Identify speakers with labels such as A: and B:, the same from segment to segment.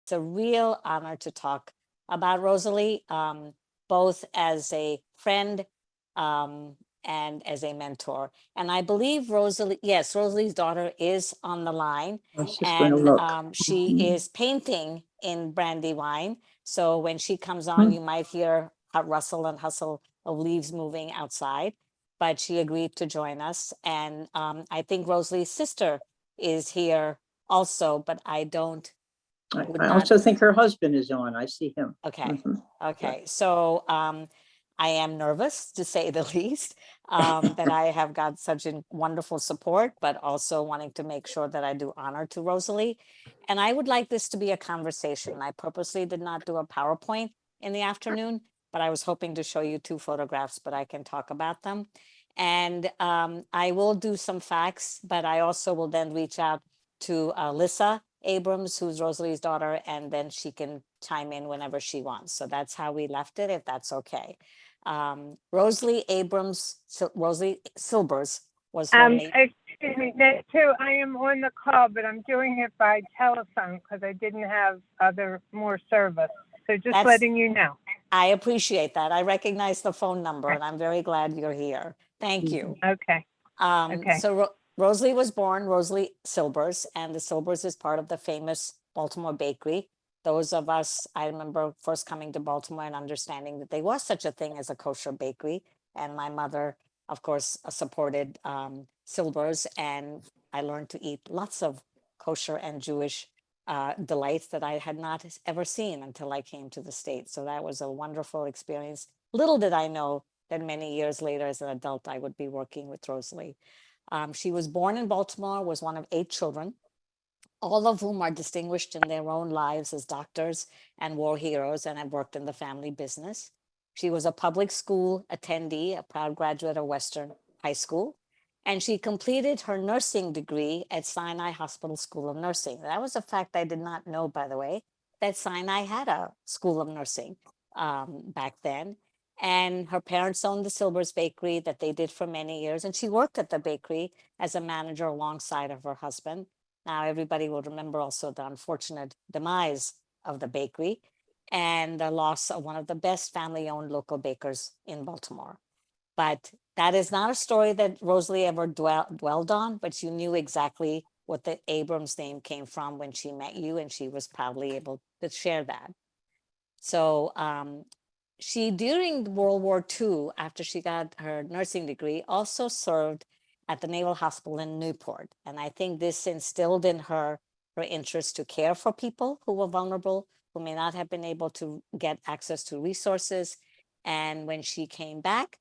A: It's a real honor to talk about Rosalie, both as a friend and as a mentor. And I believe Rosalie, yes, Rosalie's daughter is on the line,
B: I was just going to
A: and
B: look.
A: she is painting in Brandywine. So when she comes on, you might hear rustle and hustle of leaves moving outside. But she agreed to join us. And I think Rosalie's sister is here also, but I don't, would
B: I
A: not.
B: also think her husband is on. I see him.
A: Okay. Okay. So I am nervous, to say the least, that I have got such a wonderful support, but also wanting to make sure that I do honor to Rosalie. And I would like this to be a conversation. I purposely did not do a PowerPoint in the afternoon, but I was hoping to show you 2 photographs, but I can talk about them. And I will do some facts, but I also will then reach out to Lissa Abrams, who's Rosalie's daughter, and then she can chime in whenever she wants. So that's how we left it, if that's okay. Rosalie Abrams, Rosalie Silbers was her name.
C: Excuse me, Neetu, I am on the call, but I'm doing it by telephone because I didn't have more service. So just letting you know.
A: I appreciate that. I recognize the phone number, and I'm very glad you're here. Thank you.
C: Okay.
A: So Rosalie was born Rosalie Silbers, and the Silbers is part of the famous Baltimore bakery. Those of us, I remember first coming to Baltimore and understanding that there was such a thing as a kosher bakery. And my mother, of course, supported Silbers, and I learned to eat lots of kosher and Jewish delights that I had not ever seen until I came to the States. So that was a wonderful experience. Little did I know that many years later, as an adult, I would be working with Rosalie. She was born in Baltimore, was one of 8 children, all of whom are distinguished in their own lives as doctors and war heroes and have worked in the family business. She was a public school attendee, a proud graduate of Western High School, and she completed her nursing degree at Sinai Hospital School of Nursing. That was a fact I did not know, by the way, that Sinai had a school of nursing back then. And her parents owned the Silbers Bakery that they did for many years. And she worked at the bakery as a manager alongside of her husband. Now, everybody will remember also the unfortunate demise of the bakery and the loss of one of the best family-owned local bakers in Baltimore. But that is not a story that Rosalie ever dwelled on, but you knew exactly what the Abrams name came from when she met you, and she was proudly able to share that. So she, during World War II, after she got her nursing degree, also served at the Naval Hospital in Newport. And I think this instilled in her interest to care for people who were vulnerable, who may not have been able to get access to resources. And when she came back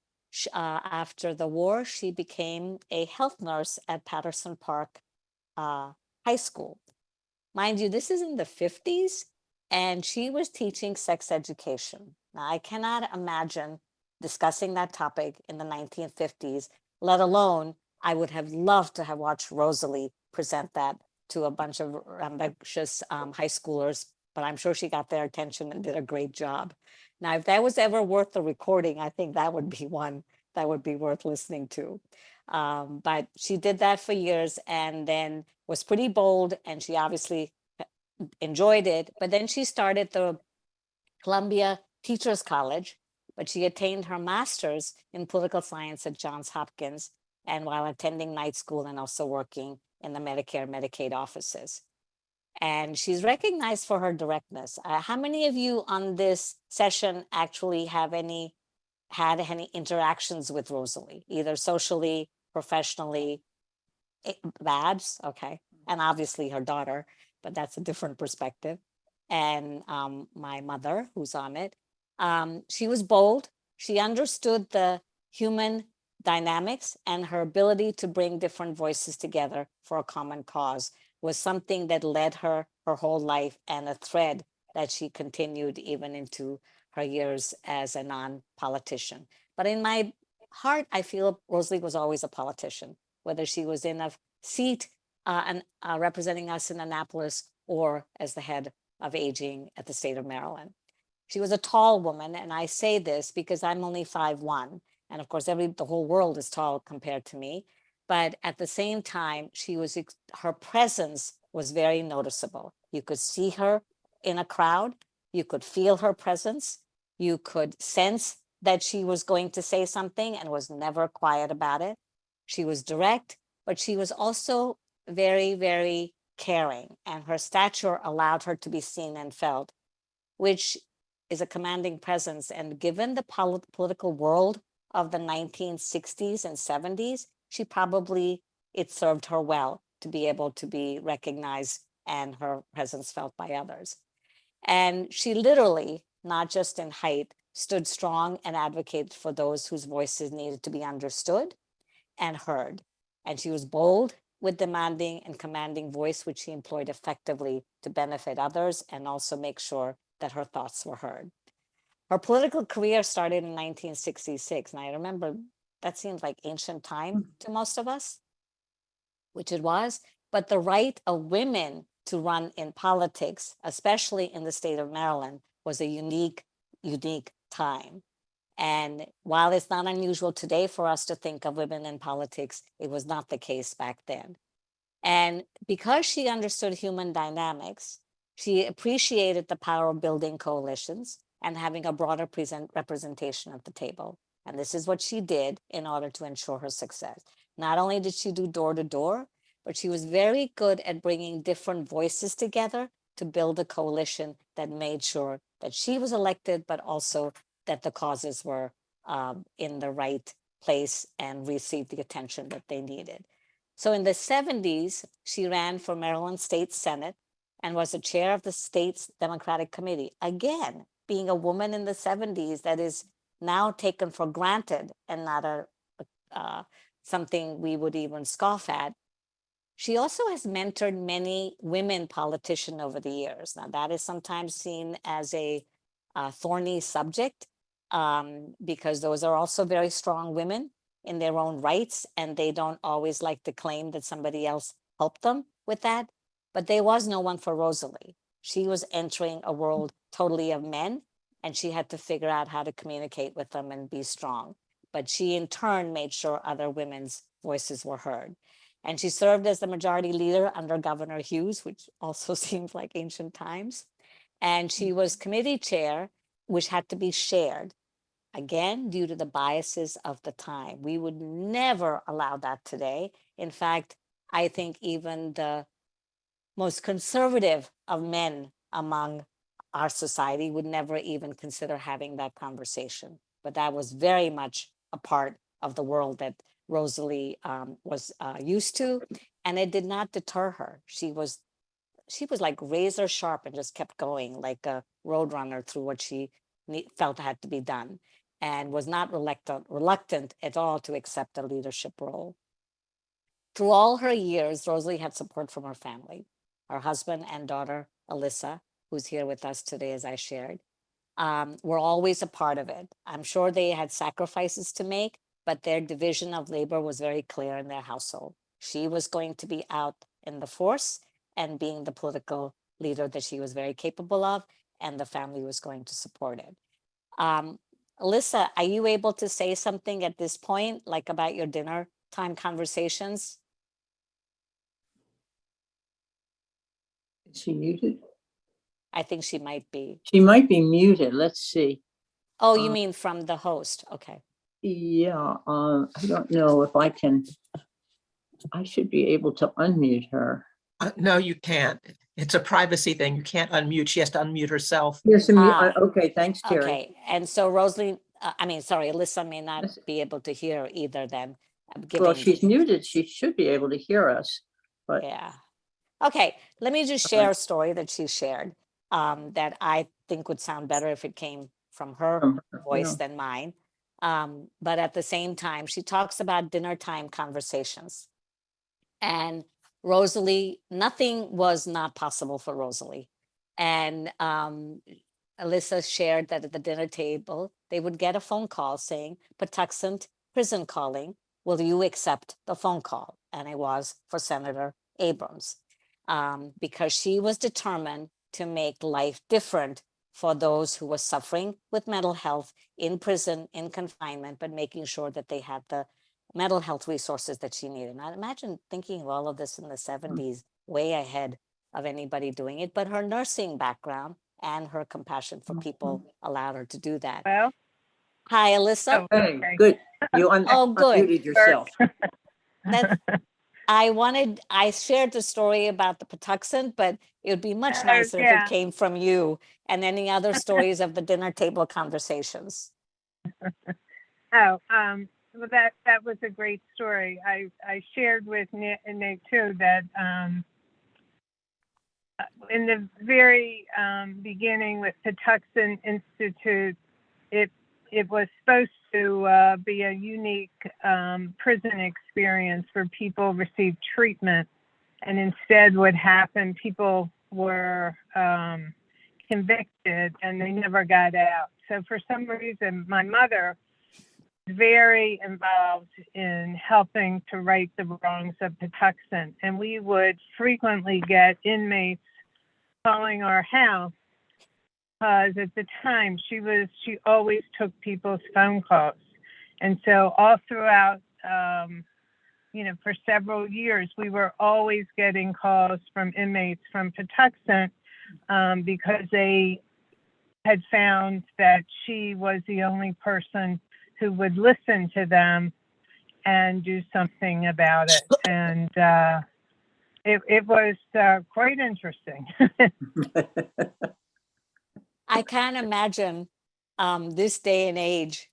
A: after the war, she became a health nurse at Patterson Park High School. Mind you, this is in the 50s, and she was teaching sex education. Now, I cannot imagine discussing that topic in the 1950s, let alone I would have loved to have watched Rosalie present that to a bunch of ambitious high schoolers, but I'm sure she got their attention and did a great job. Now, if that was ever worth the recording, I think that would be one that would be worth listening to. But she did that for years and then was pretty bold, and she obviously enjoyed it. But then she started the Columbia Teachers College, but she attained her master's in political science at Johns Hopkins, and while attending night school and also working in the Medicare, Medicaid offices. And she's recognized for her directness. How many of you on this session actually have had any interactions with Rosalie, either socially, professionally? Babs, okay, and obviously her daughter, but that's a different perspective. And my mother, who's on it, she was bold. She understood the human dynamics, and her ability to bring different voices together for a common cause was something that led her whole life, and a thread that she continued even into her years as a non-politician. But in my heart, I feel Rosalie was always a politician, whether she was in a seat representing us in Annapolis or as the head of aging at the state of Maryland. She was a tall woman, and I say this because I'm only 5'1", and of course the whole world is tall compared to me. But at the same time, her presence was very noticeable. You could see her in a crowd. You could feel her presence. You could sense that she was going to say something and was never quiet about it. She was direct, but she was also very, very caring, and her stature allowed her to be seen and felt, which is a commanding presence. And given the political world of the 1960s and 70s, it served her well to be able to be recognized and her presence felt by others. And she literally, not just in height, stood strong and advocated for those whose voices needed to be understood and heard. And she was bold with demanding and commanding voice, which she employed effectively to benefit others and also make sure that her thoughts were heard. Her political career started in 1966. And I remember that seems like ancient time to most of us, which it was. But the right of women to run in politics, especially in the state of Maryland, was a unique time. And while it's not unusual today for us to think of women in politics, it was not the case back then. And because she understood human dynamics, she appreciated the power of building coalitions and having a broader representation at the table. And this is what she did in order to ensure her success. Not only did she do door to door, but she was very good at bringing different voices together to build a coalition that made sure that she was elected, but also that the causes were in the right place and received the attention that they needed. So in the 70s, she ran for Maryland State Senate and was the chair of the state's Democratic Committee. Again, being a woman in the 70s, that is now taken for granted and not something we would even scoff at. She also has mentored many women politicians over the years. Now, that is sometimes seen as a thorny subject because those are also very strong women in their own rights, and they don't always like to claim that somebody else helped them with that. But there was no one for Rosalie. She was entering a world totally of men, and she had to figure out how to communicate with them and be strong. But she in turn made sure other women's voices were heard. And she served as the majority leader under Governor Hughes, which also seems like ancient times. And she was committee chair, which had to be shared, again, due to the biases of the time. We would never allow that today. In fact, I think even the most conservative of men among our society would never even consider having that conversation. But that was very much a part of the world that Rosalie was used to, and it did not deter her. She was like razor sharp and just kept going like a roadrunner through what she felt had to be done, and was not reluctant at all to accept a leadership role. Through all her years, Rosalie had support from her family, her husband and daughter, Alyssa, who's here with us today, as I shared, were always a part of it. I'm sure they had sacrifices to make, but their division of labor was very clear in their household. She was going to be out in the force and being the political leader that she was very capable of, and the family was going to support it. Alyssa, are you able to say something at this point, like about your dinner time conversations?
B: Is she muted?
A: I think she might be.
B: She might be muted. Let's see.
A: Oh, you mean from the host? Okay.
B: Yeah, I don't know if I can. I should be able to unmute her.
D: No, you can't. It's a privacy thing. You can't unmute. She has to unmute herself.
B: Yes, okay, thanks, Terry.
A: Okay, and so Rosalie, Alyssa may not be able to hear either then.
B: Well, she's muted. She should be able to hear us, but
A: yeah. Okay, let me just share a story that she shared that I think would sound better if it came from her voice than mine. But at the same time, she talks about dinner time conversations. And Rosalie, nothing was not possible for Rosalie. And Alyssa shared that at the dinner table, they would get a phone call saying, Patuxent prison calling, will you accept the phone call? And it was for Senator Abrams, because she was determined to make life different for those who were suffering with mental health in prison, in confinement, but making sure that they had the mental health resources that she needed. And I imagine thinking of all of this in the 70s, way ahead of anybody doing it. But her nursing background and her compassion for people allowed her to do that.
C: Well,
A: Hi, Alyssa.
C: oh,
B: Hey,
C: okay.
B: good. You
A: Oh, good.
B: unmuted yourself.
A: That's, I shared the story about the Patuxent, but it would be much
C: Oh,
A: nicer if
C: yeah.
A: it came from you and any other stories of the dinner table conversations.
C: Oh, well, that was a great story. I shared with Nate too that in the very beginning with Patuxent Institute, it was supposed to be a unique prison experience where people received treatment, and instead, what happened? People were convicted and they never got out. So for some reason, my mother very involved in helping to right the wrongs of Patuxent. And we would frequently get inmates calling our house because at the time she always took people's phone calls. And so all throughout, for several years, we were always getting calls from inmates from Patuxent because they had found that she was the only person who would listen to them and do something about it. And it was quite interesting.
A: I can't imagine this day and age,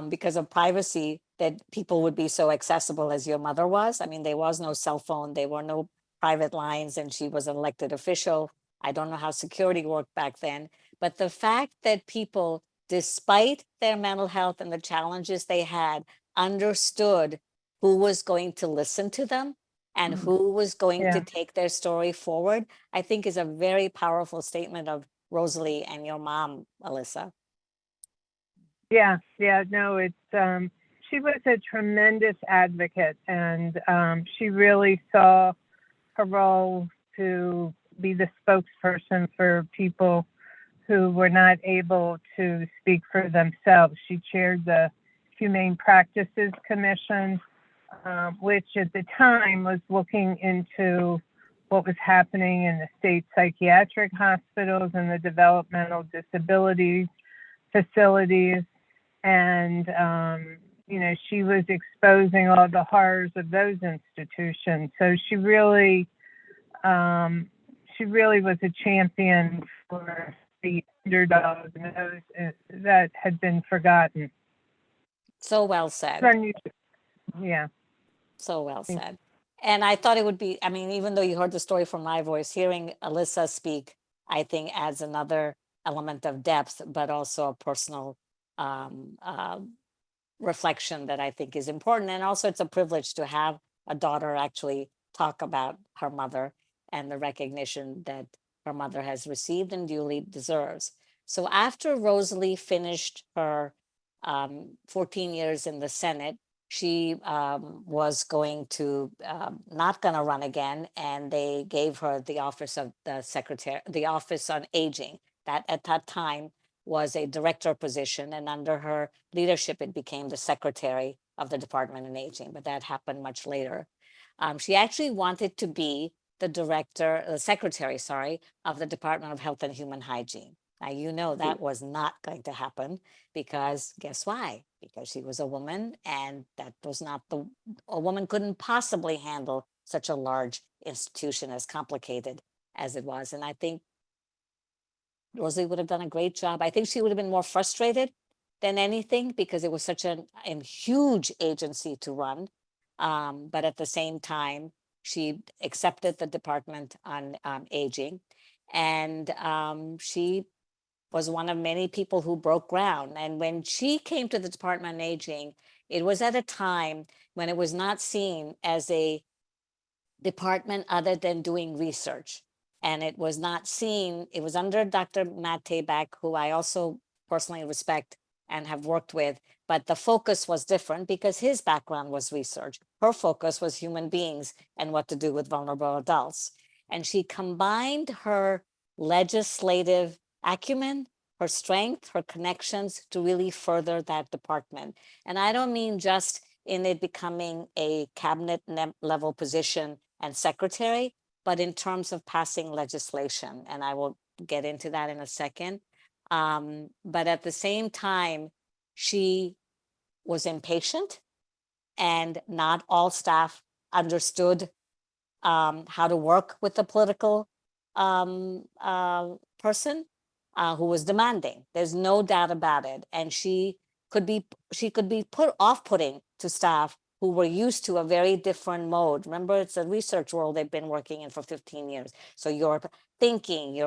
A: because of privacy, that people would be so accessible as your mother was. I mean, there was no cell phone, there were no private lines, and she was an elected official. I don't know how security worked back then, but the fact that people, despite their mental health and the challenges they had, understood who was going to listen to them and who was going to
C: Yeah.
A: take their story forward, I think is a very powerful statement of Rosalie and your mom, Alyssa.
C: Yeah, no, it's she was a tremendous advocate, and she really saw her role to be the spokesperson for people who were not able to speak for themselves. She chaired the Humane Practices Commission, which at the time was looking into what was happening in the state psychiatric hospitals and the developmental disabilities facilities. And, she was exposing all the horrors of those institutions. So she really was a champion for the underdogs and those that had been forgotten.
A: So well said.
C: Yeah.
A: So well said. And I thought it would be, I mean, even though you heard the story from my voice, hearing Alyssa speak, I think adds another element of depth, but also a personal reflection that I think is important. And also it's a privilege to have a daughter actually talk about her mother and the recognition that her mother has received and duly deserves. So after Rosalie finished her 14 years in the Senate, she was going to not going to run again, and they gave her the office of the secretary, the office on aging. That at that time was a director position, and under her leadership, it became the secretary of the Department on Aging. But that happened much later. She actually wanted to be the secretary, of the Department of Health and Human Hygiene. Now, that was not going to happen because guess why? Because she was a woman, and that was not a woman couldn't possibly handle such a large institution as complicated as it was. And I think Rosalie would have done a great job. I think she would have been more frustrated than anything because it was such a huge agency to run. But at the same time, she accepted the Department on Aging, and she was one of many people who broke ground. And when she came to the Department on Aging, it was at a time when it was not seen as a department other than doing research. And it was not seen, it was under Dr. Matt Tabak, who I also personally respect and have worked with, but the focus was different because his background was research. Her focus was human beings and what to do with vulnerable adults. And she combined her legislative acumen, her strength, her connections to really further that department. And I don't mean just in it becoming a cabinet level position and secretary, but in terms of passing legislation, and I will get into that in a second. But at the same time, she was impatient, and not all staff understood how to work with the political person who was demanding. There's no doubt about it. And she could be put off-putting to staff who were used to a very different mode. Remember, it's a research world they've been working in for 15 years. So you're thinking,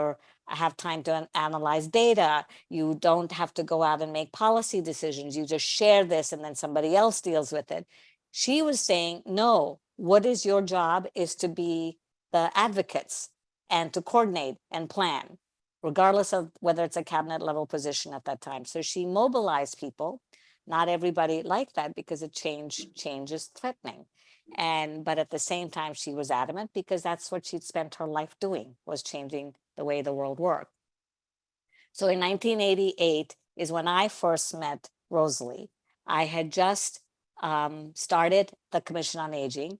A: have time to analyze data. You don't have to go out and make policy decisions. You just share this and then somebody else deals with it. She was saying, no, what is your job is to be the advocates and to coordinate and plan, regardless of whether it's a cabinet level position at that time. So she mobilized people. Not everybody liked that because change is threatening. But at the same time, she was adamant because that's what she'd spent her life doing, was changing the way the world worked. So in 1988 is when I first met Rosalie. I had just started the Commission on Aging,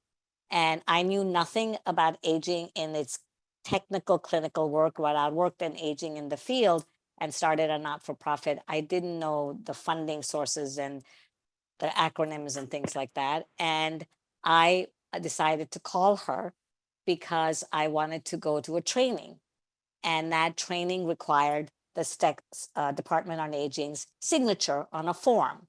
A: and I knew nothing about aging in its technical clinical work. When I worked in aging in the field and started a not-for-profit, I didn't know the funding sources and the acronyms and things like that. And I decided to call her because I wanted to go to a training. And that training required the Department on Aging's signature on a form.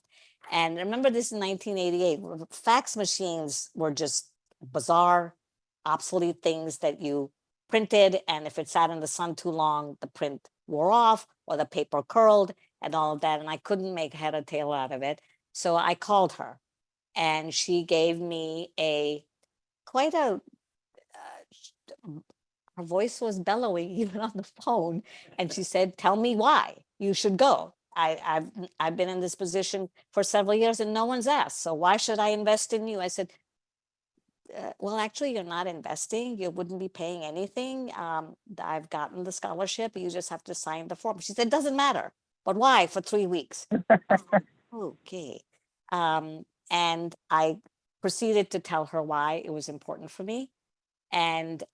A: And remember, this in 1988, fax machines were just bizarre, obsolete things that you printed. And if it sat in the sun too long, the print wore off or the paper curled and all of that. And I couldn't make head or tail out of it. So I called her, and she gave me quite a, her voice was bellowing even on the phone. And she said, tell me why you should go. I've been in this position for several years and no one's asked. So why should I invest in you? I said, well, actually, you're not investing. You wouldn't be paying anything. I've gotten the scholarship. You just have to sign the form. She said, doesn't matter. But why for 3 weeks? Okay. And I proceeded to tell her why it was important for me. And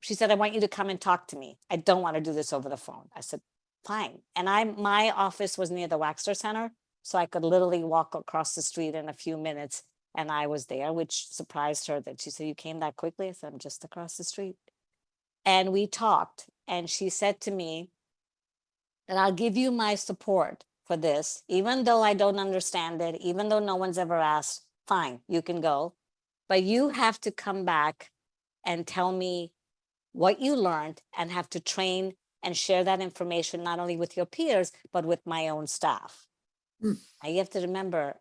A: she said, I want you to come and talk to me. I don't want to do this over the phone. I said, fine. And my office was near the Waxter Center, so I could literally walk across the street in a few minutes, and I was there, which surprised her that she said, you came that quickly? I said, I'm just across the street. And we talked, and she said to me that I'll give you my support for this, even though I don't understand it, even though no one's ever asked, fine, you can go. But you have to come back and tell me what you learned and have to train and share that information, not only with your peers, but with my own staff. Now you have to remember,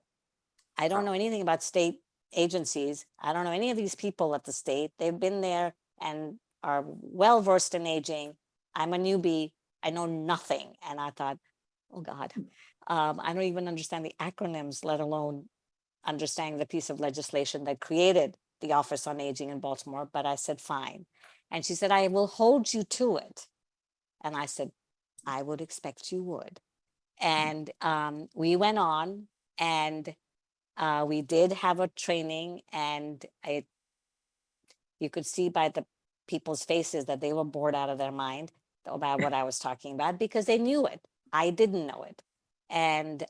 A: I don't know anything about state agencies. I don't know any of these people at the state. They've been there and are well-versed in aging. I'm a newbie. I know nothing. And I thought, oh God, I don't even understand the acronyms, let alone understanding the piece of legislation that created the Office on Aging in Baltimore. But I said, fine. And she said, I will hold you to it. And I said, I would expect you would. And we went on, and we did have a training, and you could see by the people's faces that they were bored out of their mind about what I was talking about, because they knew it. I didn't know it. And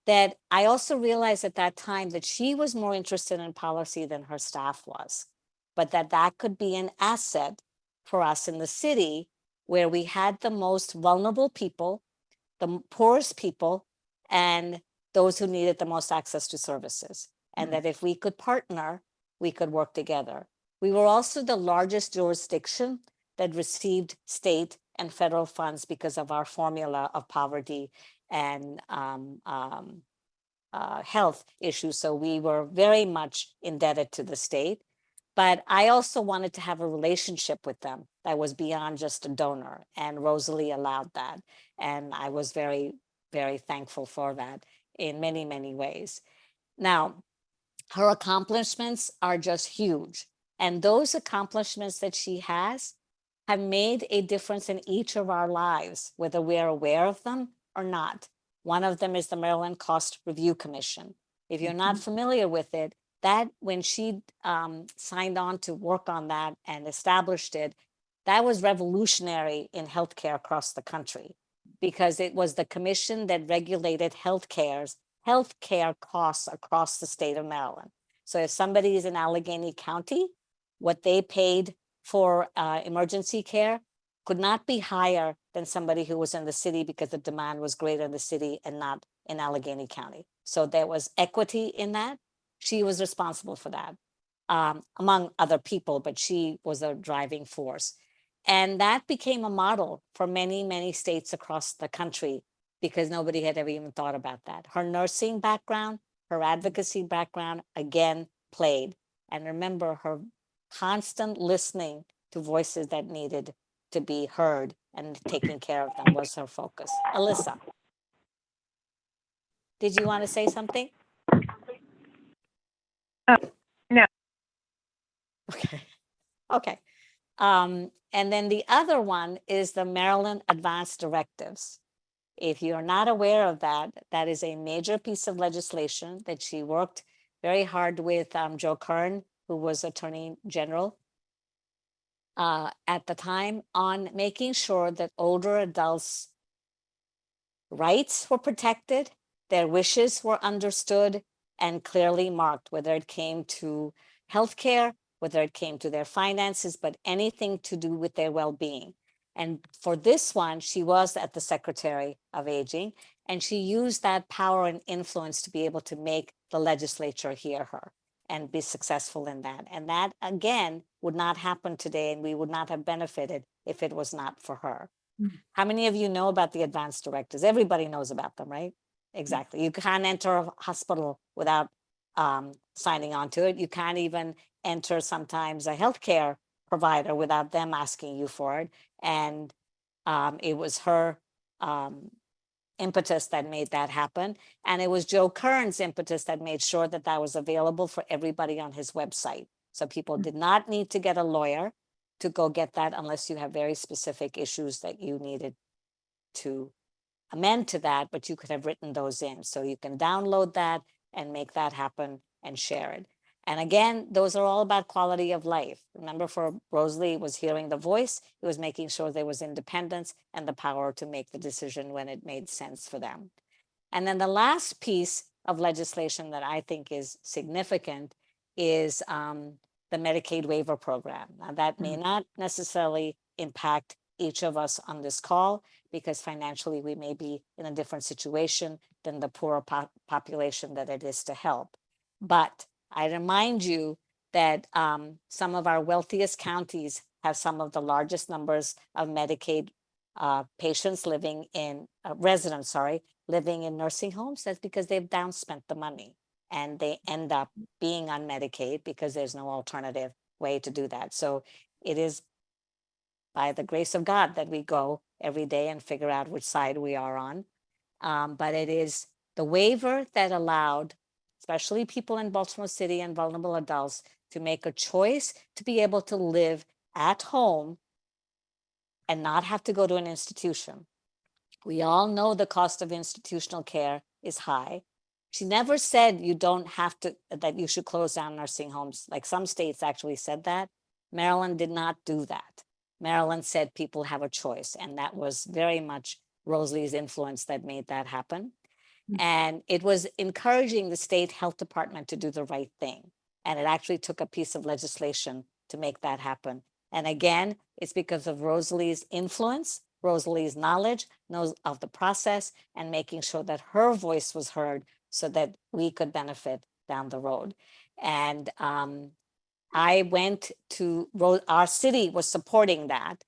A: that I also realized at that time that she was more interested in policy than her staff was, but that could be an asset for us in the city, where we had the most vulnerable people, the poorest people, and those who needed the most access to services. And that if we could partner, we could work together. We were also the largest jurisdiction that received state and federal funds because of our formula of poverty and health issues. So we were very much indebted to the state. But I also wanted to have a relationship with them that was beyond just a donor. And Rosalie allowed that. And I was very, very thankful for that in many, many ways. Now, her accomplishments are just huge. And those accomplishments that she has have made a difference in each of our lives, whether we're aware of them or not. One of them is the Maryland Cost Review Commission. If you're not familiar with it, that when she signed on to work on that and established it, that was revolutionary in healthcare across the country, because it was the commission that regulated healthcare costs across the state of Maryland. So if somebody is in Allegheny County, what they paid for emergency care could not be higher than somebody who was in the city, because the demand was greater in the city and not in Allegheny County. So there was equity in that. She was responsible for that, among other people, but she was a driving force. And that became a model for many, many states across the country, because nobody had ever even thought about that. Her nursing background, her advocacy background, again, played. And remember, her constant listening to voices that needed to be heard and taking care of them was her focus. Alyssa, did you want to say something?
C: No.
A: Okay. Okay. And then the other one is the Maryland Advanced Directives. If you're not aware of that, that is a major piece of legislation that she worked very hard with Joe Kern, who was Attorney General at the time, on making sure that older adults' rights were protected, their wishes were understood and clearly marked, whether it came to healthcare, whether it came to their finances, but anything to do with their well-being. And for this one, she was at the Secretary of Aging, and she used that power and influence to be able to make the legislature hear her and be successful in that. And that, again, would not happen today, and we would not have benefited if it was not for her. How many of you know about the advanced directives? Everybody knows about them, right? Exactly. You can't enter a hospital without signing on to it. You can't even enter sometimes a healthcare provider without them asking you for it. And it was her impetus that made that happen. And it was Joe Kern's impetus that made sure that that was available for everybody on his website. So people did not need to get a lawyer to go get that unless you have very specific issues that you needed to amend to that, but you could have written those in. So you can download that and make that happen and share it. And again, those are all about quality of life. Remember, for Rosalie, it was hearing the voice, it was making sure there was independence and the power to make the decision when it made sense for them. And then the last piece of legislation that I think is significant is the Medicaid waiver program. Now, that may not necessarily impact each of us on this call, because financially we may be in a different situation than the poorer population that it is to help. But I remind you that some of our wealthiest counties have some of the largest numbers of Medicaid patients living in, residents, living in nursing homes. That's because they've downspent the money and they end up being on Medicaid because there's no alternative way to do that. So it is by the grace of God that we go every day and figure out which side we are on. But it is the waiver that allowed, especially people in Baltimore City and vulnerable adults, to make a choice to be able to live at home and not have to go to an institution. We all know the cost of institutional care is high. She never said you don't have to, that you should close down nursing homes. Like some states actually said that. Maryland did not do that. Maryland said people have a choice, and that was very much Rosalie's influence that made that happen. And it was encouraging the state health department to do the right thing. And it actually took a piece of legislation to make that happen. And again, it's because of Rosalie's influence, Rosalie's knowledge of the process, and making sure that her voice was heard so that we could benefit down the road. And I went to, our city was supporting that.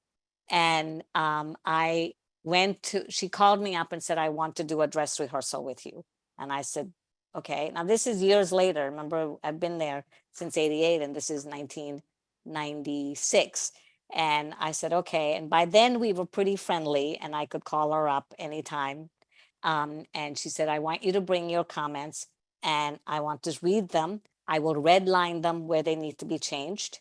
A: And I went to, she called me up and said, I want to do a dress rehearsal with you. And I said, okay. Now this is years later. Remember, I've been there since '88 and this is 1996. And I said, okay. And by then we were pretty friendly and I could call her up anytime. And she said, I want you to bring your comments and I want to read them. I will redline them where they need to be changed.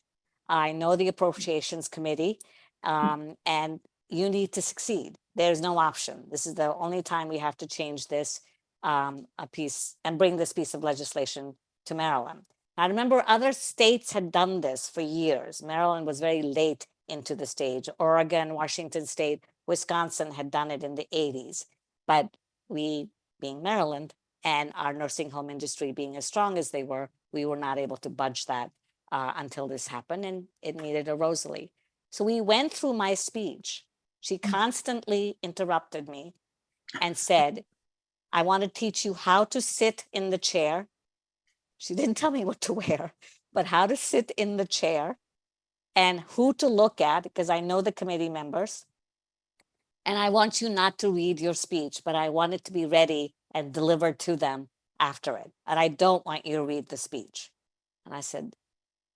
A: I know the Appropriations Committee, and you need to succeed. There's no option. This is the only time we have to change this a piece and bring this piece of legislation to Maryland. I remember other states had done this for years. Maryland was very late into the stage. Oregon, Washington State, Wisconsin had done it in the 80s. But we, being Maryland, and our nursing home industry being as strong as they were, we were not able to budge that until this happened, and it needed a Rosalie. So we went through my speech. She constantly interrupted me and said, I want to teach you how to sit in the chair. She didn't tell me what to wear, but how to sit in the chair and who to look at, because I know the committee members. And I want you not to read your speech, but I want it to be ready and delivered to them after it. And I don't want you to read the speech. And I said,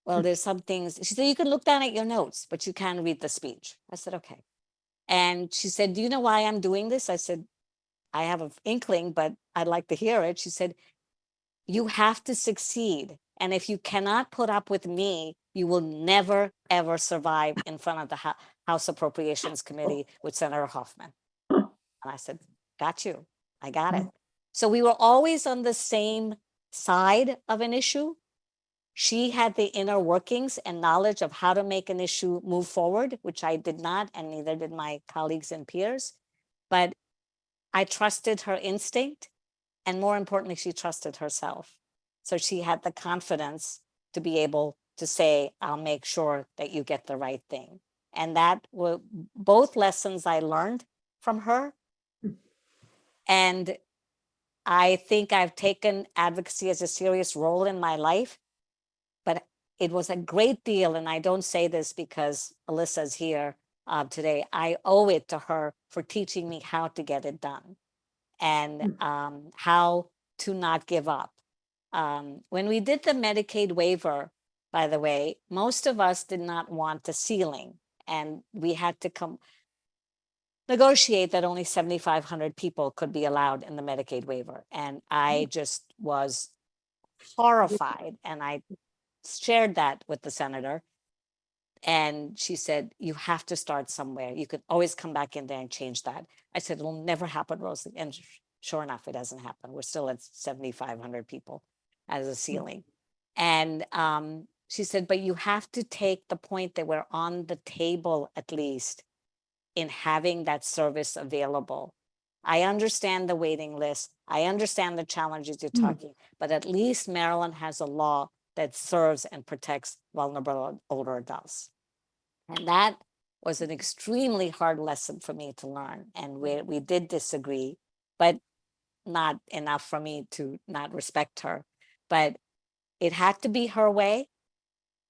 A: well, there's some things. She said, you can look down at your notes, but you can't read the speech. I said, okay. And she said, do you know why I'm doing this? I said, I have an inkling, but I'd like to hear it. She said, you have to succeed. And if you cannot put up with me, you will never, ever survive in front of the House Appropriations Committee with Senator Hoffman. And I said, got you. I got it. So we were always on the same side of an issue. She had the inner workings and knowledge of how to make an issue move forward, which I did not, and neither did my colleagues and peers. But I trusted her instinct. And more importantly, she trusted herself. So she had the confidence to be able to say, I'll make sure that you get the right thing. And that were both lessons I learned from her. And I think I've taken advocacy as a serious role in my life, but it was a great deal. And I don't say this because Alyssa's here today. I owe it to her for teaching me how to get it done and how to not give up. When we did the Medicaid waiver, by the way, most of us did not want the ceiling, and we had to negotiate that only 7,500 people could be allowed in the Medicaid waiver. And I just was horrified, and I shared that with the senator. And she said, you have to start somewhere. You could always come back in there and change that. I said, it'll never happen, Rosalie. And sure enough, it doesn't happen. We're still at 7,500 people as a ceiling. And she said, but you have to take the point that we're on the table, at least, in having that service available. I understand the waiting list. I understand the challenges you're talking, but at least Maryland has a law that serves and protects vulnerable older adults. And that was an extremely hard lesson for me to learn. And we did disagree, but not enough for me to not respect her. But it had to be her way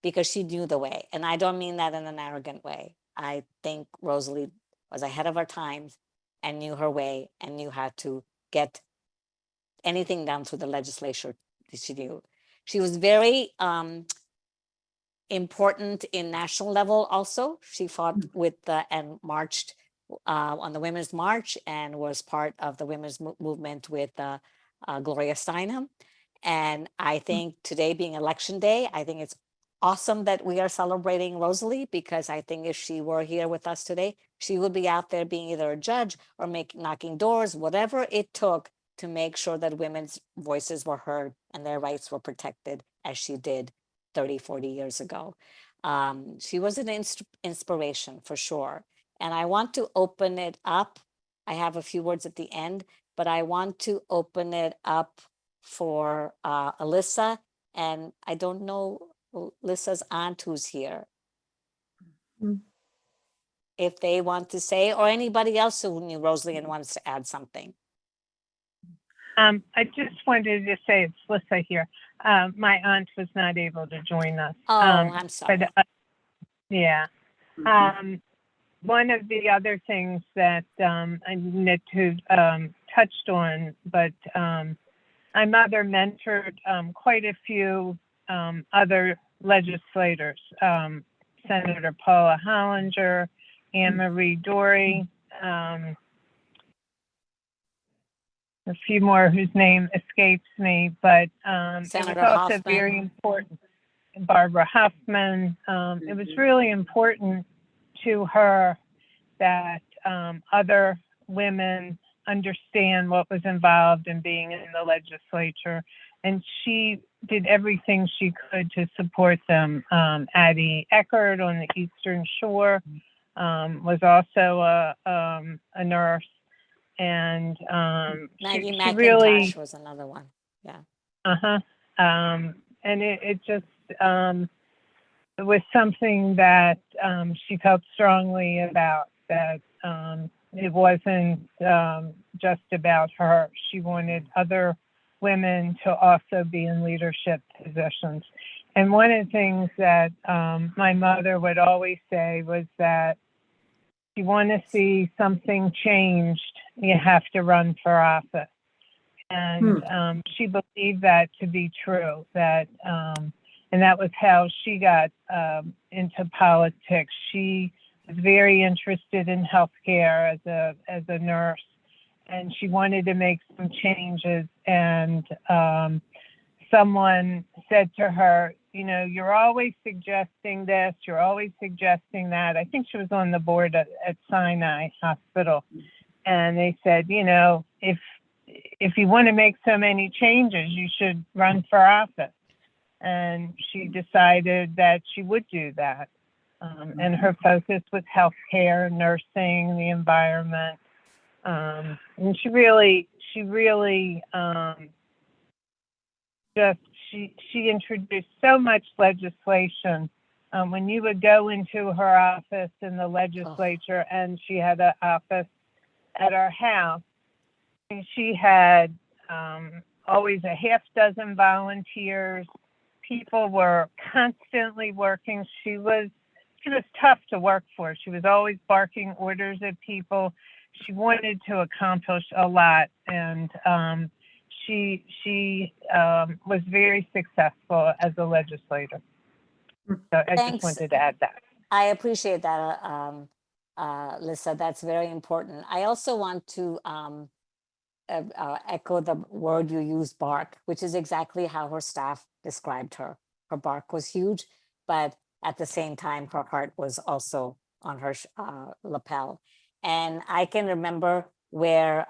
A: because she knew the way. And I don't mean that in an arrogant way. I think Rosalie was ahead of her times and knew her way and knew how to get anything done through the legislature. She knew. She was very important in national level also. She fought with and marched on the Women's March and was part of the women's movement with Gloria Steinem. And I think today being election day, I think it's awesome that we are celebrating Rosalie, because I think if she were here with us today, she would be out there being either a judge or knocking doors, whatever it took to make sure that women's voices were heard and their rights were protected, as she did 30, 40 years ago. She was an inspiration for sure. And I want to open it up. I have a few words at the end, but I want to open it up for Alyssa. And I don't know Alyssa's aunt who's here. If they want to say, or anybody else who knew Rosalie and wants to add something.
C: I just wanted to say, it's Lissa here. My aunt was not able to join us.
A: Oh, I'm sorry.
C: But, yeah. One of the other things that Neetu touched on, but my mother mentored quite a few other legislators, Senator Paula Hollinger, Anne Marie Dory, a few more whose name escapes me, but it was also very important. Barbara Huffman. It was really important to her that other women understand what was involved in being in the legislature. And she did everything she could to support them. Addie Eckert on the Eastern Shore was also a nurse, and
A: Maggie
C: she
A: McIntosh
C: really,
A: was another one. Yeah.
C: and it just it was something that she felt strongly about, that it wasn't just about her. She wanted other women to also be in leadership positions. And one of the things that my mother would always say was that if you want to see something changed, you have to run for office. And she believed that to be true, that and that was how she got into politics. She was very interested in healthcare as a nurse, and she wanted to make some changes. And someone said to her, you know, you're always suggesting this, you're always suggesting that. I think she was on the board at Sinai Hospital. And they said, you know, if you want to make so many changes, you should run for office. And she decided that she would do that. And her focus was healthcare, nursing, the environment. And she really she introduced so much legislation. When you would go into her office in the legislature, and she had an office at our house, and she had always a half dozen volunteers. People were constantly working. She was tough to work for. She was always barking orders at people. She wanted to accomplish a lot, and she was very successful as a legislator. So I
A: Thanks.
C: just wanted to add that.
A: I appreciate that, Lisa. That's very important. I also want to echo the word you used, bark, which is exactly how her staff described her. Her bark was huge, but at the same time, her heart was also on her lapel. And I can remember where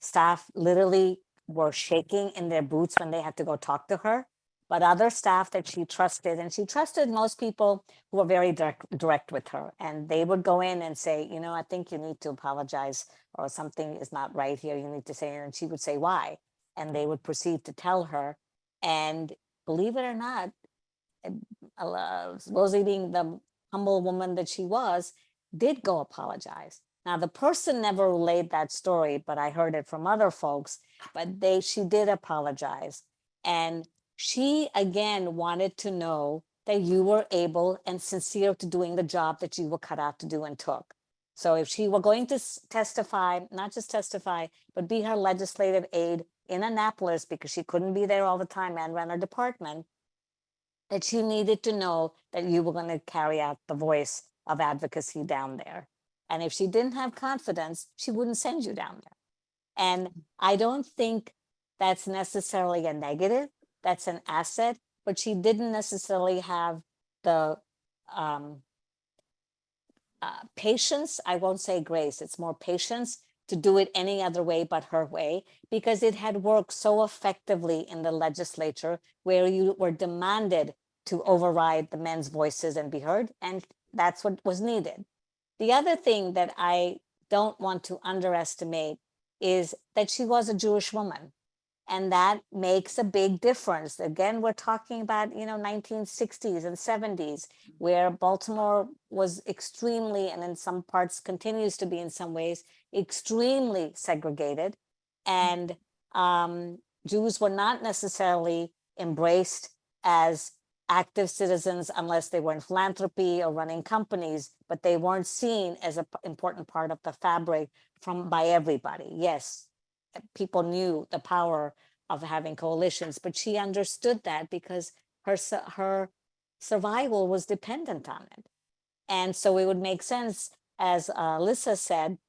A: staff literally were shaking in their boots when they had to go talk to her. But other staff that she trusted, and she trusted most people who were very direct with her, and they would go in and say, you know, I think you need to apologize, or something is not right here, you need to say, and she would say, why? And they would proceed to tell her. And believe it or not, Rosie, being the humble woman that she was, did go apologize. Now, the person never relayed that story, but I heard it from other folks, but she did apologize. And she, again, wanted to know that you were able and sincere to doing the job that you were cut out to do and took. So if she were going to testify, not just testify, but be her legislative aide in Annapolis, because she couldn't be there all the time and run her department, that she needed to know that you were going to carry out the voice of advocacy down there. And if she didn't have confidence, she wouldn't send you down there. And I don't think that's necessarily a negative. That's an asset, but she didn't necessarily have the patience. I won't say grace, it's more patience to do it any other way but her way, because it had worked so effectively in the legislature, where you were demanded to override the men's voices and be heard, and that's what was needed. The other thing that I don't want to underestimate is that she was a Jewish woman, and that makes a big difference. Again, we're talking about, 1960s and 70s, where Baltimore was extremely, and in some parts continues to be in some ways, extremely segregated. And Jews were not necessarily embraced as active citizens unless they were in philanthropy or running companies, but they weren't seen as an important part of the fabric by everybody. Yes, people knew the power of having coalitions, but she understood that because her survival was dependent on it. And so it would make sense, as Lisa said,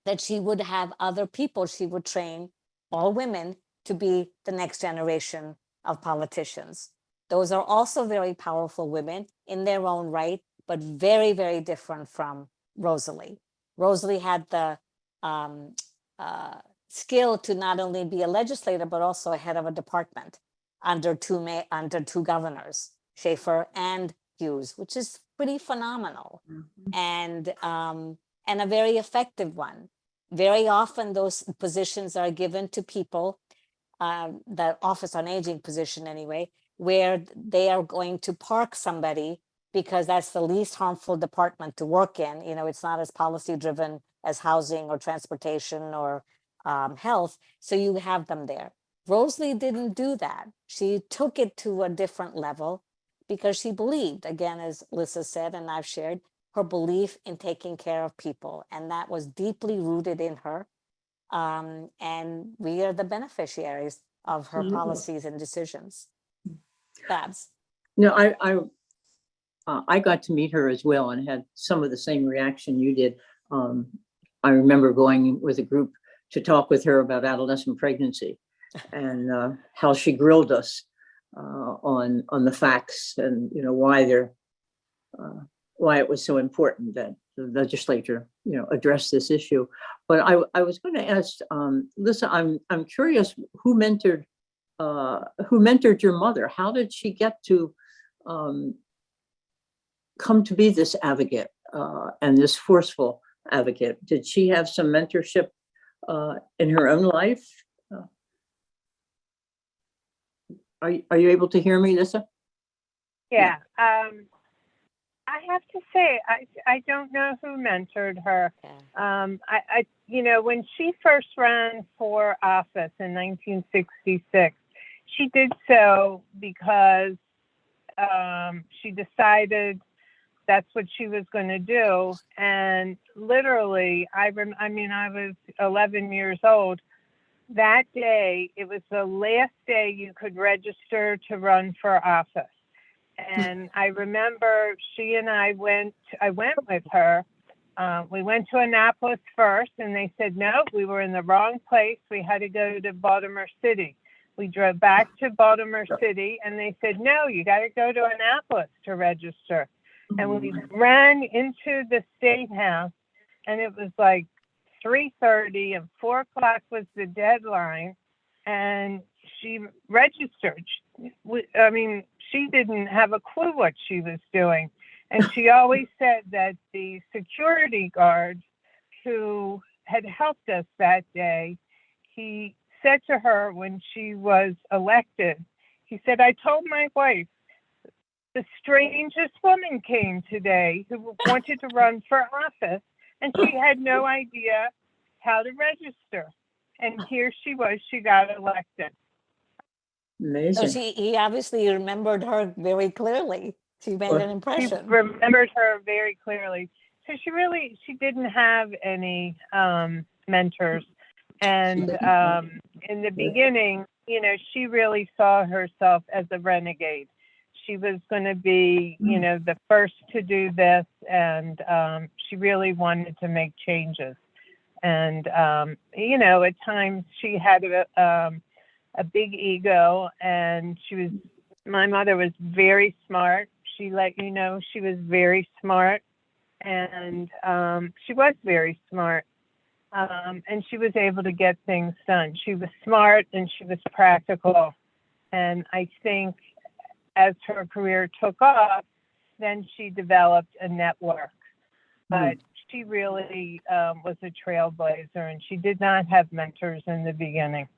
A: that she would have other people she would train, all women, to be the next generation of politicians. Those are also very powerful women in their own right, but very, very different from Rosalie. Rosalie had the skill to not only be a legislator, but also a head of a department. under two governors, Schaefer and Hughes, which is pretty phenomenal, and a very effective one. Very often those positions are given to people, the Office on Aging position anyway, where they are going to park somebody because that's the least harmful department to work in. You know, it's not as policy driven as housing or transportation or health. So you have them there. Rosalie didn't do that. She took it to a different level because she believed, again, as Lissa said, and I've shared, her belief in taking care of people. And that was deeply rooted in her. And we are the beneficiaries of her
B: Absolutely.
A: policies and decisions. Babs.
B: No, I got to meet her as well and had some of the same reaction you did. I remember going with a group to talk with her about adolescent pregnancy and how she grilled us on the facts and, you know, why it was so important that the legislature, you know, address this issue. But I was going to ask, Lissa, I'm curious who mentored your mother? How did she get to come to be this advocate and this forceful advocate? Did she have some mentorship in her own life? Are you able to hear me, Lissa?
C: Yeah. I have to say, I don't know who mentored her. I you know, when she first ran for office in 1966, she did so because she decided that's what she was going to do. And literally, I was 11 years old. That day, it was the last day you could register to run for office. And I remember she and I went with her. We went to Annapolis first, and they said, no, we were in the wrong place. We had to go to Baltimore City. We drove back to Baltimore City, and they said, no, you got to go to Annapolis to register. And we ran into the State House, and it was like 3:30, and 4 o'clock was the deadline, and she registered. She didn't have a clue what she was doing. And she always said that the security guard who had helped us that day, he said to her when she was elected, he said, I told my wife, the strangest woman came today who wanted to run for office, and she had no idea how to register. And here she was, she got elected.
B: Amazing.
A: So he obviously remembered her very clearly. She made an
C: He
A: impression.
C: remembered her very clearly. So she didn't have any mentors. And in the beginning, you know, she really saw herself as a renegade. She was going to be, you know, the first to do this, and she really wanted to make changes. And, you know, at times she had a big ego, and my mother was very smart. She let you know she was very smart, and she was very smart. And she was able to get things done. She was smart and she was practical. And I think as her career took off, then she developed a network. But she really was a trailblazer, and she did not have mentors in the beginning.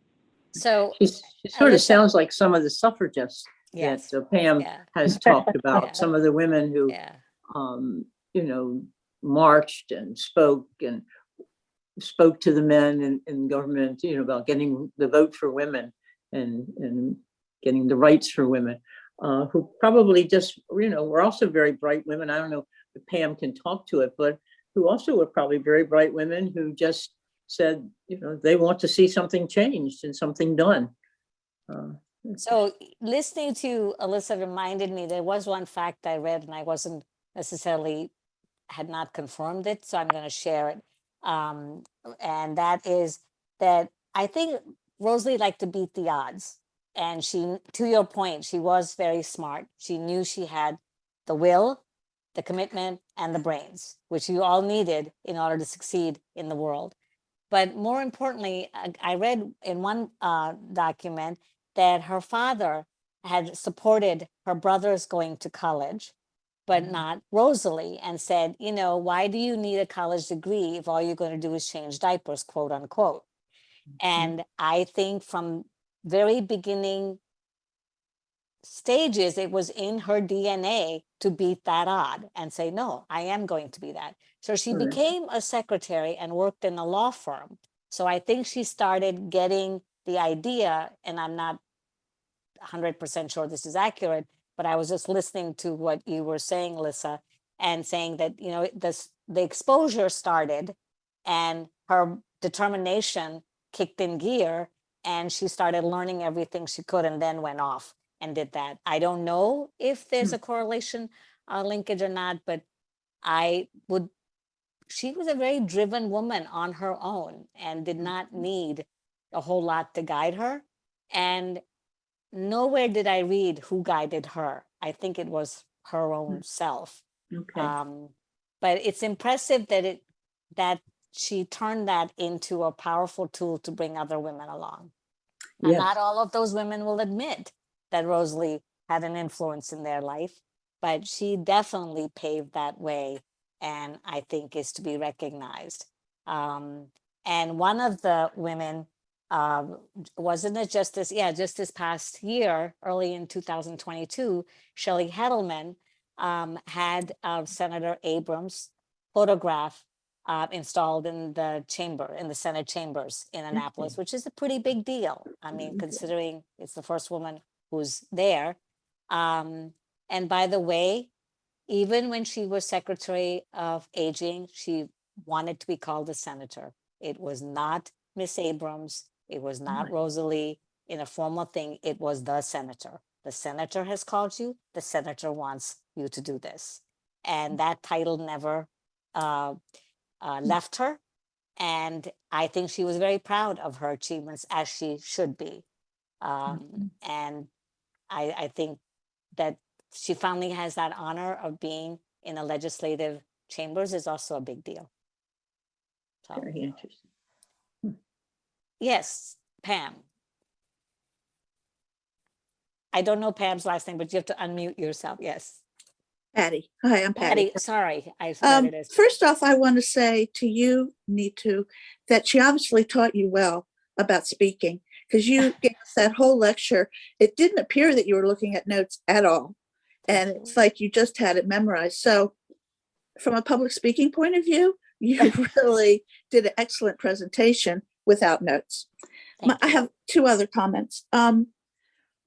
A: So
B: She sort of sounds like some of the suffragists
A: yes,
B: that Pam
A: yeah.
B: has talked about.
A: Yeah.
B: Some of the women who,
A: Yeah.
B: you know, marched and spoke to the men in government, you know, about getting the vote for women and getting the rights for women, who probably just, you know, were also very bright women. I don't know if Pam can talk to it, but who also were probably very bright women who just said, you know, they want to see something changed and something done.
A: So listening to Alyssa reminded me there was one fact I read, and I wasn't necessarily had not confirmed it, so I'm going to share it. And that is that I think Rosalie liked to beat the odds. And she, to your point, she was very smart. She knew she had the will, the commitment, and the brains, which you all needed in order to succeed in the world. But more importantly, I read in one document that her father had supported her brothers going to college, but not Rosalie, and said, you know, why do you need a college degree if all you're going to do is change diapers, quote unquote. And I think from very beginning stages, it was in her DNA to beat that odd and say, no, I am going to be that. So she
B: Right.
A: became a secretary and worked in a law firm. So I think she started getting the idea, and I'm not 100% sure this is accurate, but I was just listening to what you were saying, Lissa, and saying that, you know, the exposure started and her determination kicked in gear, and she started learning everything she could and then went off and did that. I don't know if there's a correlation linkage or not, but she was a very driven woman on her own and did not need a whole lot to guide her. And nowhere did I read who guided her. I think it was her own self.
B: Okay.
A: But it's impressive that she turned that into a powerful tool to bring other women along. And
B: Yes.
A: not all of those women will admit that Rosalie had an influence in their life, but she definitely paved that way, and I think is to be recognized. And one of the women, wasn't it just this past year, early in 2022, Shelley Heddleman had Senator Abrams' photograph installed in the Senate chambers in Annapolis, which is a pretty big deal. I mean, considering it's the first woman who's there. And by the way, even when she was Secretary of Aging, she wanted to be called a senator. It was not Miss Abrams. It was not Rosalie in a formal thing. It was the senator. The senator has called you. The senator wants you to do this. And that title never left her. And I think she was very proud of her achievements, as she should be. And I think that she finally has that honor of being in the legislative chambers is also a big deal. So,
B: Very interesting.
A: yes, Pam. I don't know Pam's last name, but you have to unmute yourself. Yes.
E: Patty. Hi, I'm Patty.
A: Sorry, I read it as.
E: First off, I want to say to you, Neetu, that she obviously taught you well about speaking, because you gave us that whole lecture. It didn't appear that you were looking at notes at all. And it's like you just had it memorized. So from a public speaking point of view, you really did an excellent presentation without notes. I have two other comments.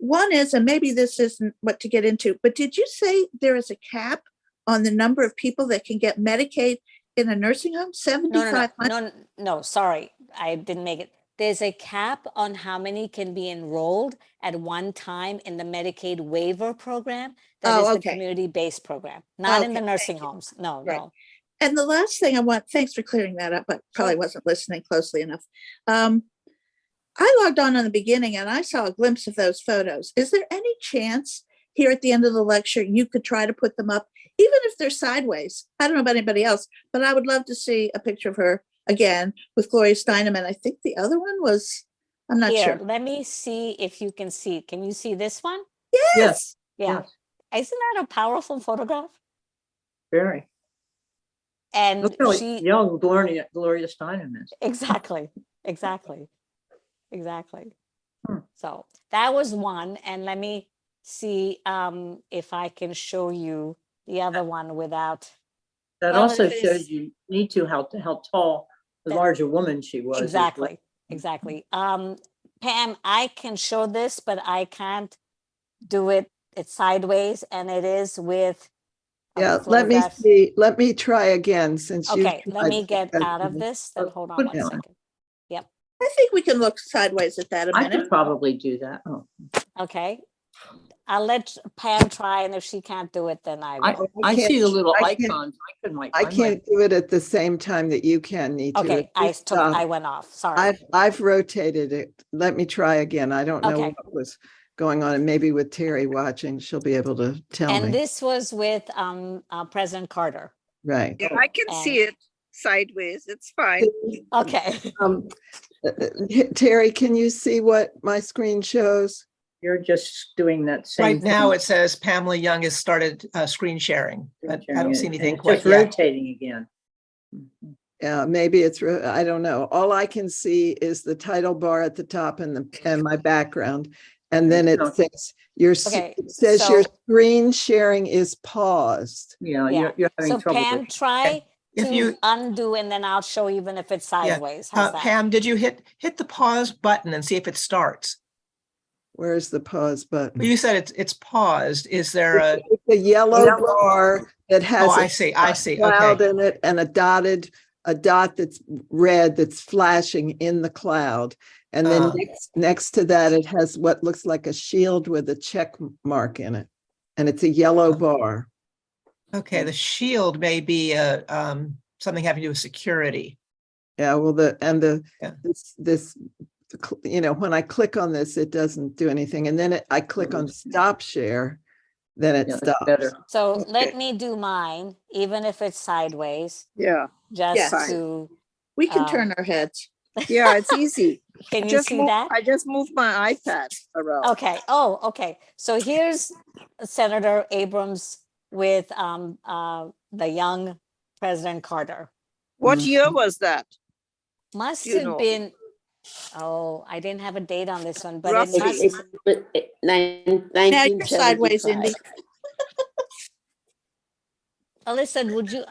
E: One is, and maybe this isn't what to get into, but did you say there is a cap on the number of people that can get Medicaid in a nursing home? 7,500?
A: No, sorry, I didn't make it. There's a cap on how many can be enrolled at one time in the Medicaid waiver program. That is the community-based program, not in the nursing homes. No,
E: Right.
A: no.
E: And the last thing thanks for clearing that up, but probably wasn't listening closely enough. I logged on in the beginning and I saw a glimpse of those photos. Is there any chance here at the end of the lecture you could try to put them up, even if they're sideways? I don't know about anybody else, but I would love to see a picture of her again with Gloria Steinem. And I think the other one was, I'm not sure.
A: Let me see if you can see. Can you see this one?
E: Yes.
A: Yeah. Isn't that a powerful photograph?
B: Very.
A: And
B: look how young Gloria Steinem is.
A: Exactly. So that was one. And let me see if I can show you the other one without.
B: That also shows you how tall the larger woman she was.
A: Exactly. Pam, I can show this, but I can't do it. It's sideways, and it is with.
F: Let me see. Let me try again since you.
A: Okay, let me get out of this. Then hold on 1 second. Yep.
E: I think we can look sideways at that a minute.
B: I could probably do that. Oh.
A: Okay. I'll let Pam try, and if she can't do it, then I will.
B: I see the little icons.
F: I can't do it at the same time that you can, Neetu.
A: Okay, I went off. Sorry.
F: I've rotated it. Let me try again. I don't know what was going on, and maybe with Terry watching, she'll be able to tell me.
A: And this was with President Carter.
F: Right.
G: Yeah, I can see it sideways. It's fine.
A: Okay.
F: Terry, can you see what my screen shows?
B: You're just doing that same
D: Right now,
B: thing.
D: it says Pamela Young has started screen sharing. I don't see
B: And
D: anything
B: it's
D: quite
B: just
D: yet.
B: rotating again. Mhm.
F: Yeah, maybe it's, I don't know. All I can see is the title bar at the top and my background. And then it
B: Okay.
F: says
A: Okay,
F: it says your
A: so-
F: screen sharing is paused.
B: Yeah,
A: Yeah.
B: you're having
A: So
B: trouble
A: Pam,
B: with.
A: try
D: If
A: to
D: you-
A: undo and then I'll show even if it's sideways. How's that?
D: Pam, did you hit the pause button and see if it starts?
F: Where's the pause button?
D: Well, you said it's paused. Is there a?
F: It's a yellow bar that has
D: Oh, I
F: a
D: see.
F: cloud
D: Okay.
F: in it and a dot that's red that's flashing in the cloud. And then next to that, it has what looks like a shield with a check mark in it. And it's a yellow bar.
D: Okay, the shield may be something having to do with security.
F: Yeah, well,
D: Yeah.
F: this, when I click on this, it doesn't do anything. And then I click on stop share, then it
B: Yeah, that's
F: stops.
B: better.
A: So
G: Okay.
A: let me do mine, even if it's sideways,
G: Yeah,
A: just
E: Yes.
A: to,
E: We can
A: Um,
E: turn our heads.
G: yeah, it's easy.
A: can you see that?
G: I just moved my iPad around.
A: Okay, oh, okay. So here's Senator Abrams with the young President Carter.
G: What year was that?
A: Must
G: You
A: have
G: know.
A: been, oh, I didn't have a date on this one, but it
G: Roughly.
A: must,
E: Now you're sideways, Indy.
A: Alyssa, would you,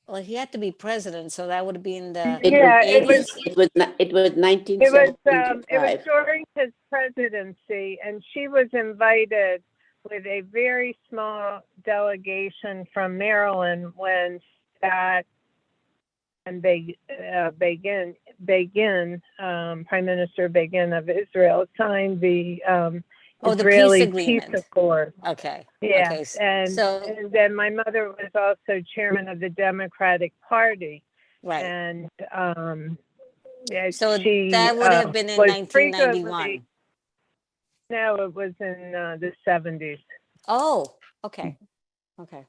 A: well, he had to be president, so that would be in the
C: Yeah, it was,
A: 80s.
H: It was
C: it was
H: 1975.
C: during his presidency, and she was invited with a very small delegation from Maryland when Scott and Begin, Prime Minister Begin of Israel signed the
A: Oh, the peace
C: Israeli
A: agreement.
C: peace accord.
A: Okay.
C: Yes,
A: Okay.
C: and
A: So,
C: then my mother was also chairman of the Democratic Party,
A: right.
C: and yeah,
A: So
C: she
A: that would have been in
C: was
A: 1991.
C: frequently- No, it was in the 70s.
A: Oh, okay. Okay.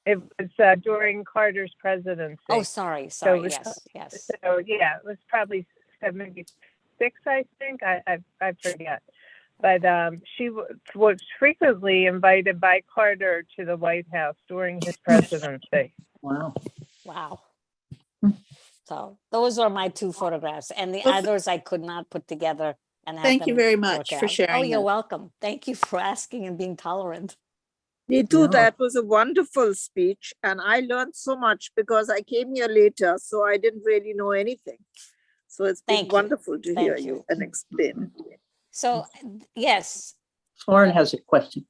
C: It was during Carter's presidency.
A: Oh, sorry.
C: So
A: Sorry.
C: it was-
A: Yes. Yes.
C: So yeah, it was probably 76, I think. I forget. But she was frequently invited by Carter to the White House during his presidency.
B: Wow.
A: Wow. So those are my two photographs, and the
E: Well,
A: others I could not put together and have
E: Thank you
A: them
E: very
A: work
E: much for
A: out. Oh,
E: sharing
A: you're
E: that.
A: welcome. Thank you for asking and being tolerant.
G: Neetu,
B: No.
G: that was a wonderful speech, and I learned so much because I came here later, so I didn't really know anything. So it's been
A: Thank you.
G: wonderful to hear
A: Thank
G: you
A: you.
G: and explain.
A: So yes,
B: Lauren has a question.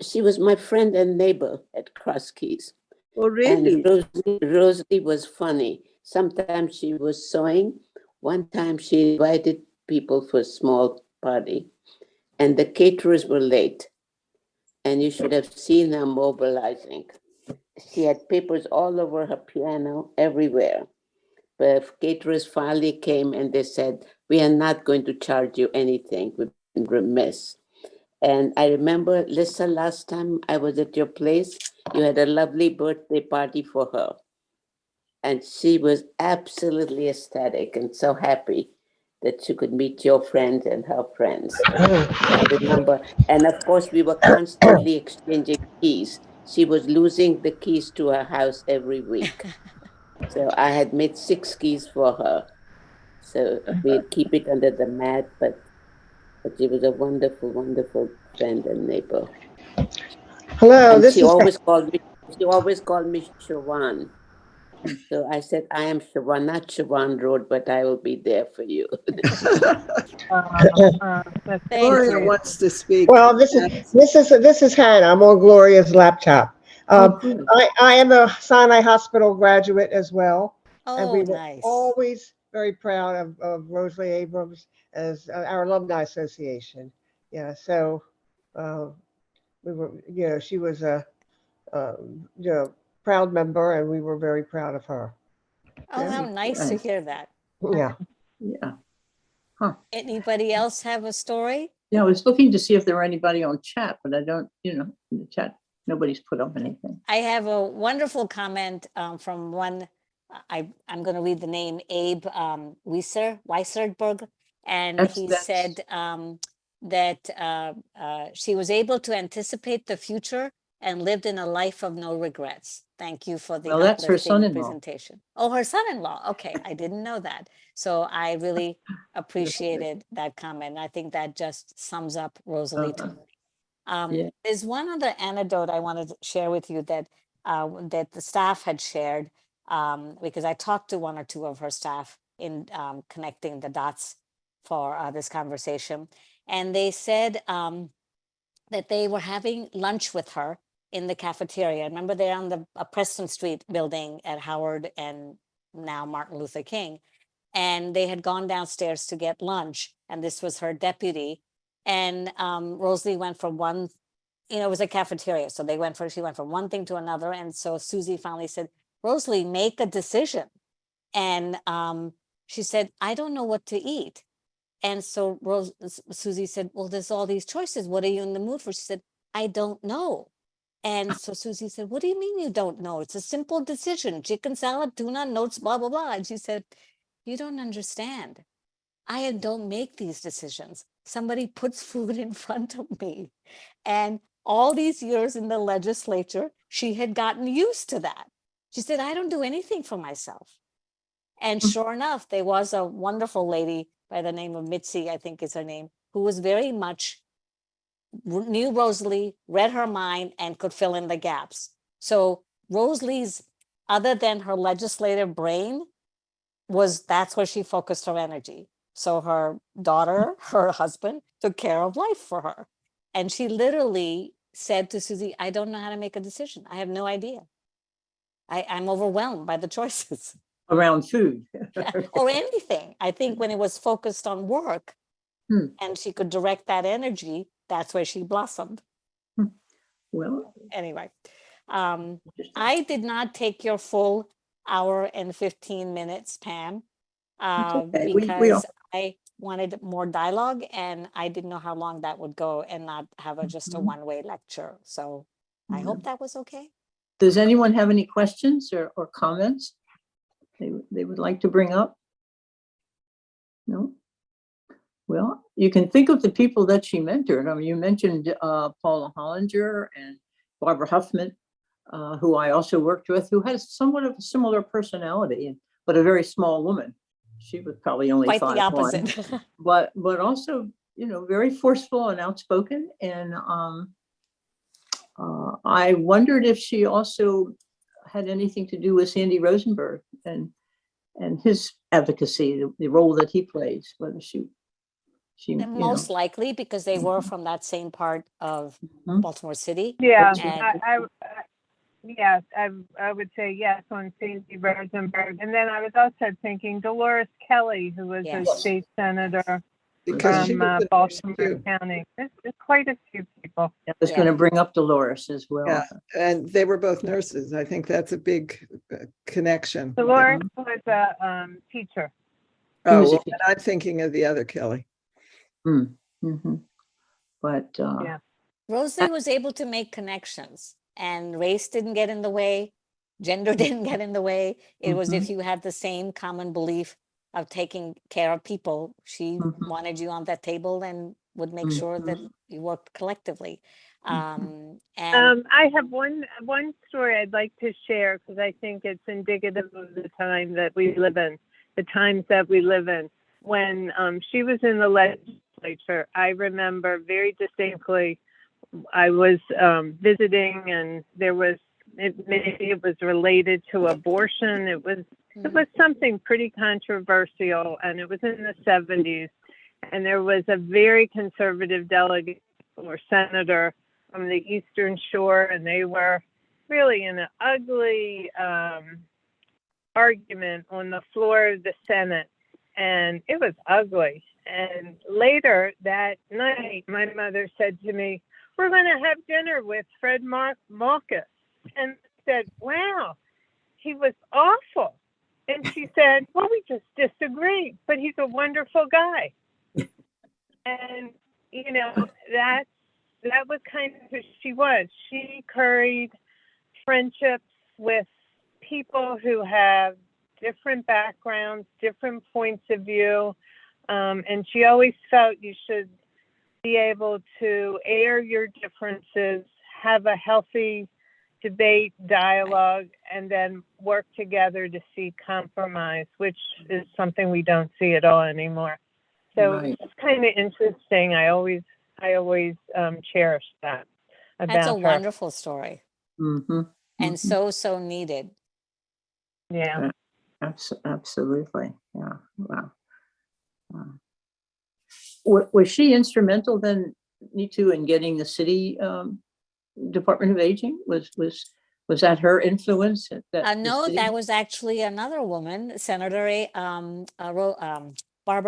H: She was my friend and neighbor at Cross Keys.
G: Oh, really?
H: And Rosalie was funny. Sometimes she was sewing. One time she invited people for a small party, and the caterers were late. And you should have seen her mobilizing. She had papers all over her piano, everywhere. But caterers finally came and they said, "We are not going to charge you anything. We've been remiss." And I remember, Lisa, last time I was at your place, you had a lovely birthday party for her. And she was absolutely ecstatic and so happy that she could meet your friends and her friends. I remember, and of course, we were constantly exchanging keys. She was losing the keys to her house every week. So I had made 6 keys for her. So we'd keep it under the mat, but she was a wonderful, wonderful friend and neighbor.
I: Hello,
H: And
I: this
H: she
I: is
H: always called me Shawan. So I said, I am Shawan, not Shawan Road, but I will be there for you.
C: that's
F: Gloria
A: you.
F: wants to speak.
I: well. This is Hannah. I'm on Gloria's laptop. I am a Sinai Hospital graduate as well, and we
A: Oh,
I: were
A: nice.
I: always very proud of Rosalie Abrams as our alumni association. Yeah, so we were, she was a proud member, and we were very proud of her.
A: Oh, how nice to
B: nice.
A: hear that.
I: Yeah.
B: Yeah.
A: Anybody else have a story?
B: Yeah, I was looking to see if there were anybody on chat, but I don't, in the chat, nobody's put up anything.
A: I have a wonderful comment from one, I'm going to read the name, Abe Weiserberg, And
B: That's-
A: he
B: that's-
A: said that she was able to anticipate the future and lived in a life of no regrets. Thank you for the
B: Well, that's her
A: uplifting
B: son-in-law.
A: presentation. Oh, her son-in-law. Okay, I didn't know that. So I really appreciated that comment. I think that just sums up Rosalie.
B: Uh-huh.
A: Totally. There's one other anecdote I wanted to share with you that that the staff had shared, because I talked to one or two of her staff in connecting the dots for this conversation. And they said that they were having lunch with her in the cafeteria. Remember, they're on the Preston Street building at Howard and now Martin Luther King. And they had gone downstairs to get lunch. And this was her deputy. And Rosalie went from one, it was a cafeteria. So she went from one thing to another. And so Susie finally said, Rosalie, make a decision. And she said, I don't know what to eat. And so Susie said, well, there's all these choices. What are you in the mood for? She said, I don't know. And so Susie said, what do you mean you don't know? It's a simple decision. Chicken salad, tuna, notes, blah, blah, blah. And she said, you don't understand. I don't make these decisions. Somebody puts food in front of me. And all these years in the legislature, she had gotten used to that. She said, I don't do anything for myself. And sure enough, there was a wonderful lady by the name of Mitzi, I think is her name, who was very much knew Rosalie, read her mind, and could fill in the gaps. So Rosalie's, other than her legislative brain, that's where she focused her energy. So her daughter, her husband, took care of life for her. And she literally said to Susie, I don't know how to make a decision. I have no idea. I'm overwhelmed by the choices.
B: Around food.
A: Or anything. I think when it was focused on work and she could direct that energy, that's where she blossomed.
B: Well,
A: anyway, I did not take your full hour and 15 minutes, Pam,
B: okay.
A: because I wanted more dialogue and I didn't know how long that would go and not have just a one-way lecture. So I hope that was okay.
B: Does anyone have any questions or comments they would like to bring up? No? Well, you can think of the people that she mentored. I mean, you mentioned Paula Hollinger and Barbara Huffman, who I also worked with, who has somewhat of a similar personality, but a very small woman. She was probably only
A: Quite
B: 5'1",
A: the opposite.
B: but also, very forceful and outspoken. And I wondered if she also had anything to do with Sandy Rosenberg and his advocacy, the role that he plays, whether she
A: most likely because they were from that same part of Baltimore City.
C: Yeah,
A: and
C: yes, I would say yes on Sandy Rosenberg. And then I was also thinking Dolores Kelly, who was a state senator
F: Because
C: from Baltimore County. There's quite a few people.
B: I was going to bring up Dolores as well.
F: Yeah, and they were both nurses. I think that's a big connection.
C: Dolores was a teacher.
F: Oh, well, and I'm thinking of the other Kelly.
B: But
A: Rosalie was able to make connections, and race didn't get in the way, gender didn't get in the way. It was if you had the same common belief of taking care of people, she wanted you on that table and would make sure that you worked collectively. And
C: I have one story I'd like to share because I think it's indicative of the time that we live in, the times that we live in. When she was in the legislature, I remember very distinctly, I was visiting and maybe it was related to abortion. It was something pretty controversial, and it was in the 70s. And there was a very conservative delegate or senator from the Eastern Shore, and they were really in an ugly argument on the floor of the Senate. And it was ugly. And later that night, my mother said to me, we're going to have dinner with Fred Marcus. And I said, wow, he was awful. And she said, well, we just disagreed, but he's a wonderful guy. And, that was kind of who she was. She curried friendships with people who have different backgrounds, different points of view. And she always felt you should be able to air your differences, have a healthy debate, dialogue, and then work together to seek compromise, which is something we don't see at all anymore. So
B: Right.
C: it's kind of interesting. I always cherish that about
A: That's a
C: her.
A: wonderful story
B: Mm-hmm.
A: and so needed.
C: Yeah.
B: Absolutely. Yeah. Wow. Was she instrumental then, Neetu, in getting the city Department of Aging? Was that her influence? The
A: No,
B: city?
A: that was actually another woman, Senator Barbara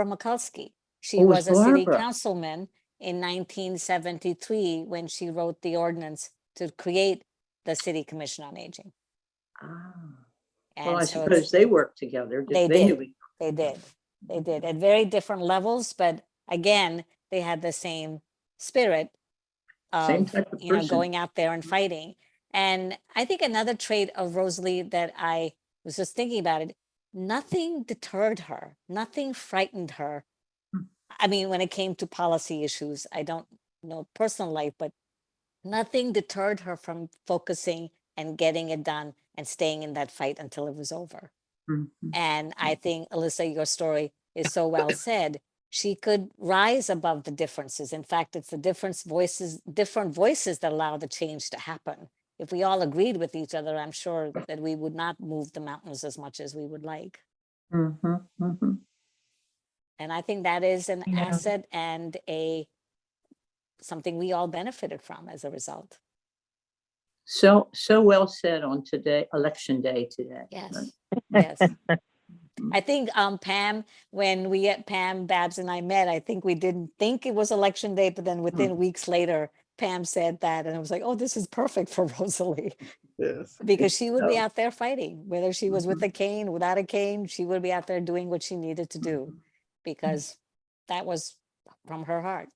A: Mikulski. She
B: Oh, it was
A: was a city
B: Barbara.
A: councilman in 1973 when she wrote the ordinance to create the City Commission on Aging.
B: Ah.
A: And
B: Well, I
A: so
B: suppose they worked together.
A: they
B: knew
A: did. They did at very different levels, but again, they had the same spirit
B: Same
A: of,
B: type of
A: you know,
B: person.
A: going out there and fighting. And I think another trait of Rosalie that I was just thinking about it, nothing deterred her, nothing frightened her.
B: Hmm.
A: I mean, when it came to policy issues, I don't know personal life, but nothing deterred her from focusing and getting it done and staying in that fight until it was over.
B: Mhm.
A: And I think, Alyssa, your story is so well said. She could rise above the differences. In fact, it's the different voices that allow the change to happen. If we all agreed with each other, I'm sure that we would not move the mountains as much as we would like.
B: Mhm, mhm.
A: And I think that is an
C: Yeah.
A: asset and something we all benefited from as a result.
B: So well said on election day today.
A: Yes, yes. I think Pam, when Pam, Babs and I met, I think we didn't think it was election day, but then within weeks later, Pam said that, and I was like, oh, this is perfect for Rosalie,
F: Yes.
A: because she would be
B: So-
A: out there fighting, whether she was with a cane, without a cane, she would be out there doing what she needed to do, because that was from her heart.